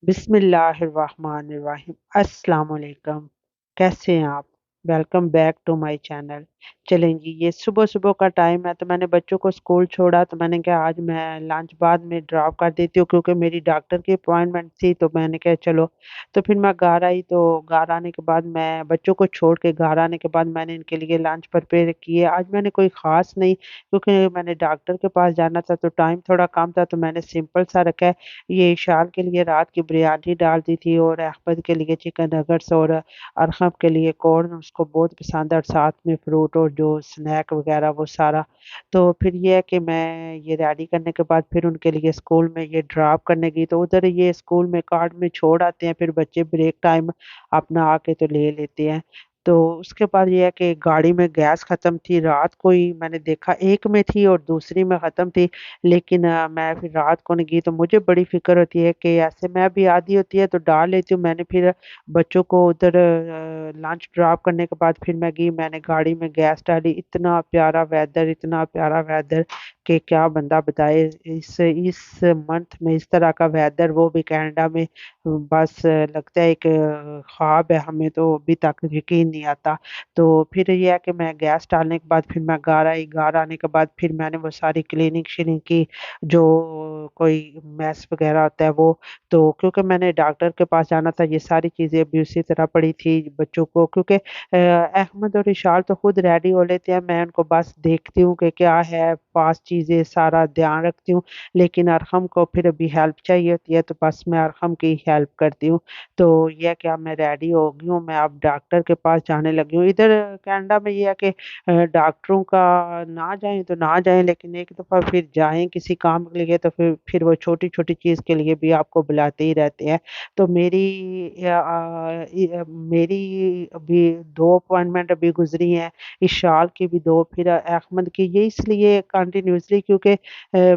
بسم اللہ الرحمن الرحیم۔ السلام علیکم، کیسے ہیں آپ؟ Welcome back to my channel. چلیں جی، یہ صبح صبح کا ٹائم ہے تو میں نے بچوں کو اسکول چھوڑا تو میں نے کہا آج میں لنچ بعد میں ڈراپ کر دیتی ہوں کیونکہ میری ڈاکٹر کی اپوائنٹمنٹ تھی، تو میں نے کہا چلو۔ تو پھر میں گھر آئی تو گھر آنے کے بعد میں بچوں کو چھوڑ کے گھر آنے کے بعد میں نے ان کے لیے لنچ پریپیئر کیے۔ آج میں نے کوئی خاص نہیں، کیونکہ میں نے ڈاکٹر کے پاس جانا تھا تو ٹائم تھوڑا کم تھا، تو میں نے سمپل سا رکھا ہے۔ یہ اشال کے لیے رات کی بریانی ڈال دی تھی، اور احمد کے لیے چکن نگٹس، اور ارحم کے لیے کورن، اس کو بہت پسند ہے، اور ساتھ میں فروٹ اور جو سنیک وغیرہ وہ سارا۔ تو پھر یہ ہے کہ میں یہ ریڈی کرنے کے بعد پھر ان کے لیے اسکول میں یہ ڈراپ کرنے گئی، تو ادھر یہ اسکول میں کارٹ میں چھوڑ آتے ہیں، پھر بچے بریک ٹائم اپنا آ کے تو لے لیتے ہیں۔ تو اس کے بعد یہ ہے کہ گاڑی میں گیس ختم تھی، رات کو ہی میں نے دیکھا ایک میں تھی اور دوسری میں ختم تھی، لیکن میں پھر رات کو نہیں گئی، تو مجھے بڑی فکر ہوتی ہے کہ ایسے میں بھی آدھی ہوتی ہے تو ڈال لیتی ہوں۔ میں نے پھر بچوں کو ادھر لنچ ڈراپ کرنے کے بعد پھر میں گئی، میں نے گاڑی میں گیس ڈالی۔ اتنا پیارا ویدر، اتنا پیارا ویدر کہ کیا بندہ بتائے، اس منتھ میں اس طرح کا ویدر، وہ بھی کینیڈا میں، بس لگتا ہے ایک خواب ہے، ہمیں تو ابھی تک یقین نہیں آتا۔ تو پھر یہ ہے کہ میں گیس ڈالنے کے بعد پھر میں گھر آئی، گھر آنے کے بعد پھر میں نے وہ ساری کلیننگ شلنگ کی، جو کوئی میس وغیرہ ہوتا ہے وہ۔ تو کیونکہ میں نے ڈاکٹر کے پاس جانا تھا، یہ ساری چیزیں بھی اسی طرح پڑی تھی بچوں کو، کیونکہ احمد اور اشال تو خود ریڈی ہو لیتے ہیں، میں ان کو بس دیکھتی ہوں کہ کیا ہے پاس چیزیں، سارا دھیان رکھتی ہوں، لیکن ارحم کو پھر ابھی ہیلپ چاہیے ہوتی ہے تو بس میں ارحم کی ہیلپ کرتی ہوں۔ تو یہ کہ اب میں ریڈی ہو گئی ہوں، میں اب ڈاکٹر کے پاس جانے لگی ہوں۔ ادھر کینیڈا میں یہ ہے کہ ڈاکٹروں کا نہ جائیں تو نہ جائیں، لیکن ایک دفعہ پھر جائیں کسی کام کے لیے تو پھر وہ چھوٹی چھوٹی چیز کے لیے بھی آپ کو بلاتے ہی رہتے ہیں۔ تو میری ابھی دو اپوائنٹمنٹ ابھی گزری ہیں، اشال کی بھی دو، پھر احمد کی، یہ اس لیے کنٹینیوسلی کیونکہ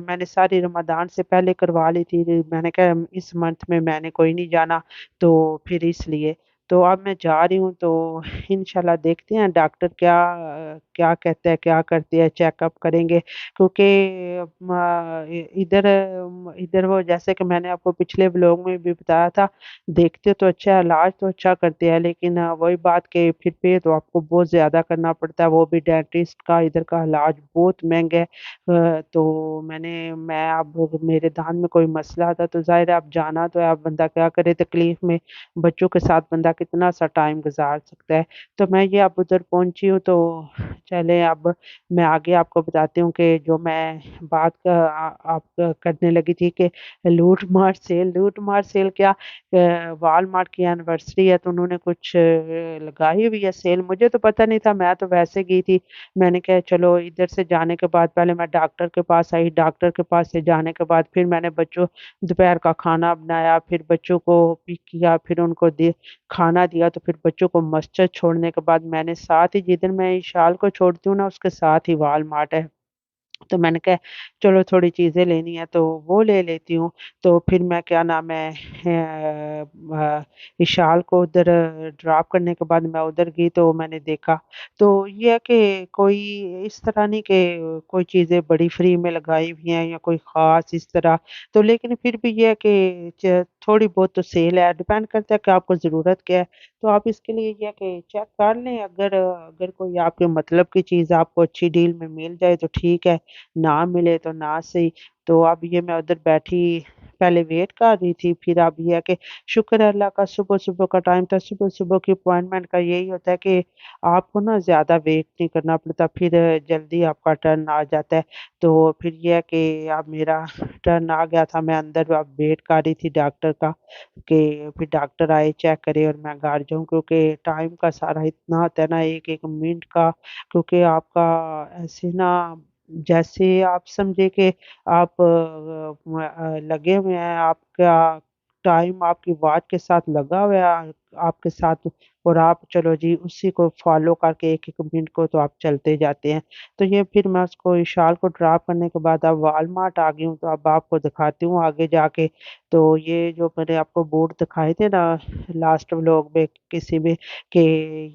میں نے ساری رمضان سے پہلے کروا لی تھی، میں نے کہا اس منتھ میں نے کوئی نہیں جانا، تو پھر اس لیے تو اب میں جا رہی ہوں، تو انشاءاللہ دیکھتے ہیں ڈاکٹر کیا کیا کہتے ہیں، کیا کرتے ہیں، چیک اپ کریں گے، کیونکہ ادھر وہ جیسے کہ میں نے آپ کو پچھلے بلاگ میں بھی بتایا تھا، دیکھتے تو اچھا ہے، علاج تو اچھا کرتے ہیں، لیکن وہی بات کہ پھر پہ تو آپ کو بہت زیادہ کرنا پڑتا ہے، وہ بھی ڈینٹسٹ کا ادھر کا علاج بہت مہنگا ہے۔ تو میں اب میرے دان میں کوئی مسئلہ تھا تو ظاہر ہے اب جانا تو ہے، اب بندہ کیا کرے، تکلیف میں بچوں کے ساتھ بندہ کتنا سا ٹائم گزار سکتا ہے۔ تو میں یہ اب ادھر پہنچی ہوں، تو چلیں اب میں آگے آپ کو بتاتی ہوں کہ جو میں بات آپ کرنے لگی تھی کہ لوٹ مار سیل کیا، وال مارٹ کی اینیورسری ہے تو انہوں نے کچھ لگائی ہوئی ہے سیل، مجھے تو پتہ نہیں تھا، میں تو ویسے گئی تھی، میں نے کہا چلو ادھر سے جانے کے بعد پہلے میں ڈاکٹر کے پاس آئی، ڈاکٹر کے پاس سے جانے کے بعد پھر میں نے بچوں دوپہر کا کھانا بنایا، پھر بچوں کو پک کیا، پھر ان کو کھانا دیا، تو پھر بچوں کو مسجد چھوڑنے کے بعد میں نے ساتھ ہی جدھر میں شال کو چھوڑتی ہوں نا اس کے ساتھ ہی وال مارٹ ہے، تو میں نے کہا چلو تھوڑی چیزیں لینی ہے تو وہ لے لیتی ہوں۔ تو پھر میں کیا نام ہے اشال کو ادھر ڈراپ کرنے کے بعد میں ادھر گئی تو میں نے دیکھا، تو یہ ہے کہ کوئی اس طرح نہیں کہ کوئی چیزیں بڑی فری میں لگائی ہوئی ہیں یا کوئی خاص اس طرح، تو لیکن پھر بھی یہ ہے کہ تھوڑی بہت تو سیل ہے، ڈیپینڈ کرتا ہے کہ آپ کو ضرورت کیا ہے، تو آپ اس کے لیے یہ کہ چیک کر لیں، اگر کوئی آپ کے مطلب کی چیز آپ کو اچھی ڈیل میں مل جائے تو ٹھیک ہے، نہ ملے تو نہ صحیح۔ تو اب یہ میں ادھر بیٹھی پہلے ویٹ کر رہی تھی، پھر اب یہ ہے کہ شکر ہے اللہ کا، صبح صبح کا ٹائم تھا، صبح صبح کی اپوائنٹمنٹ کا یہی ہوتا ہے کہ آپ کو نا زیادہ ویٹ نہیں کرنا پڑتا، پھر جلدی آپ کا ٹرن آ جاتا ہے۔ تو پھر یہ ہے کہ اب میرا ٹرن آ گیا تھا، میں اندر اب ویٹ کر رہی تھی ڈاکٹر کا کہ پھر ڈاکٹر آئے چیک کرے اور میں گھر جاؤں، کیونکہ ٹائم کا سارا اتنا ہوتا ہے نا، ایک ایک منٹ کا، کیونکہ آپ کا ایسے نا جیسے آپ سمجھے کہ آپ لگے ہوئے ہیں، آپ کا ٹائم آپ کی واچ کے ساتھ لگا ہوا ہے، آپ کے ساتھ، اور آپ چلو جی اسی کو فالو کر کے ایک ایک منٹ کو تو آپ چلتے جاتے ہیں۔ تو یہ پھر میں اس کو شال کو ڈراپ کرنے کے بعد اب والمارٹ آ گئی ہوں، تو اب آپ کو دکھاتی ہوں آگے جا کے۔ تو یہ جو میں نے آپ کو بوٹ دکھائے تھے نا لاسٹ ولاگ میں کسی میں، کہ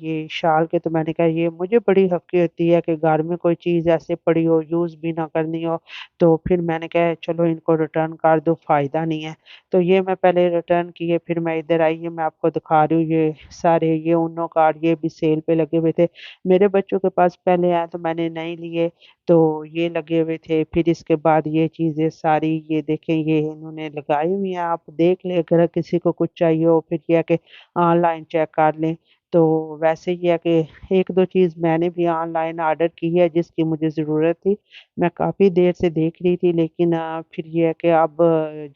یہ شال کے، تو میں نے کہا یہ مجھے بڑی حقی ہوتی ہے کہ گھر میں کوئی چیز ایسے پڑی ہو یوز بھی نہ کرنی ہو، تو پھر میں نے کہا چلو ان کو ریٹرن کر دو، فائدہ نہیں ہے۔ تو یہ میں پہلے ریٹرن کیے، پھر میں ادھر آئی، یہ میں آپ کو دکھا رہی ہوں، یہ سارے یہ انو کارڈ یہ بھی سیل پہ لگے ہوئے تھے۔ میرے بچوں کے پاس پہلے آئے تو میں نے نہیں لیے، تو یہ لگے ہوئے تھے۔ پھر اس کے بعد یہ چیزیں ساری یہ دیکھیں یہ انہوں نے لگائی ہوئی ہیں، آپ دیکھ لیں اگر کسی کو کچھ چاہیے ہو، پھر یہ کہ آن لائن چیک کر لیں۔ تو ویسے یہ ہے کہ ایک دو چیز میں نے بھی آن لائن آرڈر کی ہے جس کی مجھے ضرورت تھی، میں کافی دیر سے دیکھ رہی تھی، لیکن پھر یہ ہے کہ اب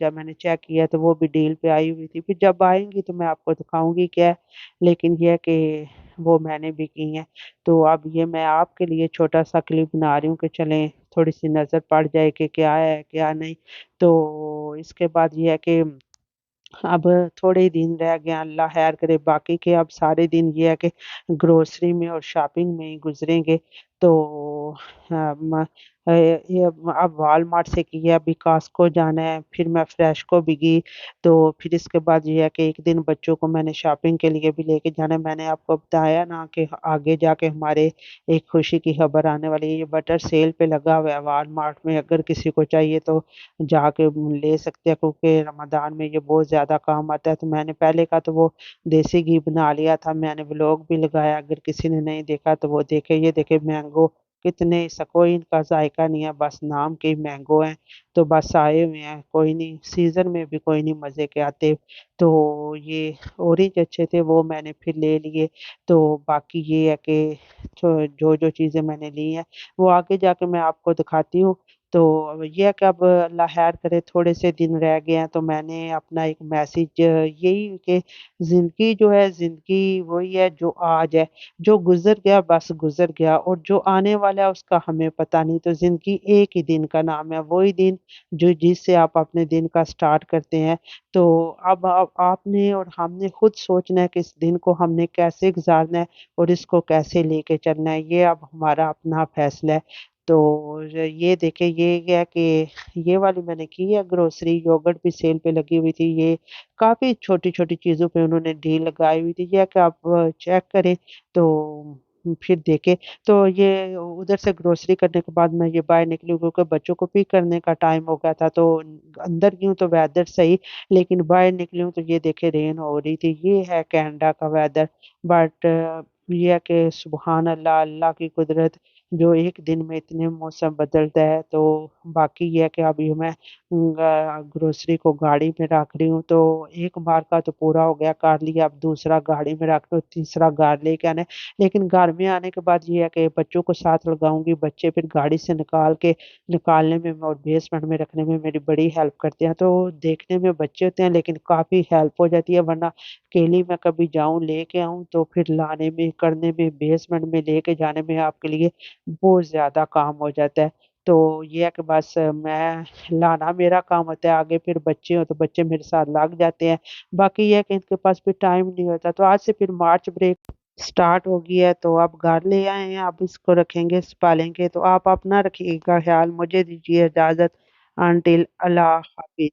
جب میں نے چیک کیا تو وہ بھی ڈیل پہ آئی ہوئی تھی، پھر جب آئیں گی تو میں آپ کو دکھاؤں گی کیا ہے، لیکن یہ ہے کہ وہ میں نے بھی کی ہیں۔ تو اب یہ میں آپ کے لیے چھوٹا سا کلپ بنا رہی ہوں کہ چلیں تھوڑی سی نظر پڑ جائے کہ کیا ہے کیا نہیں۔ تو اس کے بعد یہ ہے کہ اب تھوڑے ہی دن رہ گئے ہیں، اللہ خیر کرے، باقی کے اب سارے دن یہ ہے کہ گروسری میں اور شاپنگ میں ہی گزریں گے۔ تو ہم، یہ اب والمارٹ سے کیا، ابھی کاسکو جانا ہے، پھر میں فریش کو بھی گئی۔ تو پھر اس کے بعد یہ ہے کہ ایک دن بچوں کو میں نے شاپنگ کے لیے بھی لے کے جانا ہے۔ میں نے آپ کو بتایا نا کہ آگے جا کے ہمارے ایک خوشی کی خبر آنے والی ہے، یہ بٹر سیل پہ لگا ہوا ہے والمارٹ میں، اگر کسی کو چاہیے تو جا کے لے سکتے ہیں، کیونکہ رمضان میں یہ بہت زیادہ کام آتا ہے۔ تو میں نے پہلے کا تو وہ دیسی گھی بنا لیا تھا، میں نے ولاگ بھی لگایا، اگر کسی نے نہیں دیکھا تو وہ دیکھے۔ یہ دیکھے مینگو کتنے کوئی ان کا ذائقہ نہیں ہے، بس نام کے ہی مینگو ہیں، تو بس آئے ہوئے ہیں، کوئی نہیں سیزن میں بھی کوئی نہیں مزے کے آتے۔ تو یہ اورنج اچھے تھے وہ میں نے پھر لے لیے۔ تو باقی یہ ہے کہ جو جو چیزیں میں نے لی ہیں وہ آگے جا کے میں آپ کو دکھاتی ہوں۔ تو یہ ہے کہ اب اللہ خیر کرے تھوڑے سے دن رہ گئے ہیں، تو میں نے اپنا ایک میسج یہی کہ زندگی جو ہے، زندگی وہی ہے جو آج ہے، جو گزر گیا بس گزر گیا، اور جو آنے والا ہے اس کا ہمیں پتہ نہیں۔ تو زندگی ایک ہی دن کا نام ہے، وہی دن جو جس سے آپ اپنے دن کا سٹارٹ کرتے ہیں۔ تو اب آپ نے اور ہم نے خود سوچنا ہے کہ اس دن کو ہم نے کیسے گزارنا ہے اور اس کو کیسے لے کے چلنا ہے، یہ اب ہمارا اپنا فیصلہ ہے۔ تو یہ دیکھیں یہ ہے کہ یہ والی میں نے کی ہے گروسری، یوگرٹ بھی سیل پہ لگی ہوئی تھی، یہ کافی چھوٹی چھوٹی چیزوں پہ انہوں نے ڈیل لگائی ہوئی تھی، یہ کہ آپ چیک کریں تو پھر دیکھیں۔ تو یہ ادھر سے گروسری کرنے کے بعد میں یہ باہر نکلی ہوں، کیونکہ بچوں کو پک کرنے کا ٹائم ہو گیا تھا، تو اندر گئی ہوں تو ویدر صحیح، لیکن باہر نکلی ہوں تو یہ دیکھے رین ہو رہی تھی۔ یہ ہے کینیڈا کا ویدر، بٹ یہ ہے کہ سبحان اللہ، اللہ کی قدرت جو ایک دن میں اتنے موسم بدلتا ہے۔ تو باقی یہ ہے کہ ابھی میں گروسری کو گاڑی میں رکھ رہی ہوں، تو ایک بار کا تو پورا ہو گیا کر لیا، اب دوسرا گاڑی میں رکھ لو، تیسرا گھر لے کے آنا ہے۔ لیکن گھر میں آنے کے بعد یہ ہے کہ بچوں کو ساتھ لگاؤں گی، بچے پھر گاڑی سے نکالنے میں اور بیسمنٹ میں رکھنے میں میری بڑی ہیلپ کرتے ہیں۔ تو دیکھنے میں بچے ہوتے ہیں لیکن کافی ہیلپ ہو جاتی ہے، ورنہ اکیلی میں کبھی جاؤں لے کے آؤں تو پھر لانے میں کرنے میں بیسمنٹ میں لے کے جانے میں آپ کے لیے بہت زیادہ کام ہو جاتا ہے۔ تو یہ ہے کہ بس میں لانا میرا کام ہوتا ہے، آگے پھر بچے ہو تو بچے میرے ساتھ لگ جاتے ہیں۔ باقی یہ ہے کہ ان کے پاس بھی ٹائم نہیں ہوتا۔ تو آج سے پھر مارچ بریک سٹارٹ ہو گئی ہے، تو اب گھر لے آئے ہیں، اب اس کو رکھیں گے پالیں گے۔ تو آپ اپنا رکھیے گا خیال، مجھے دیجیے اجازت، انٹل اللہ حافظ۔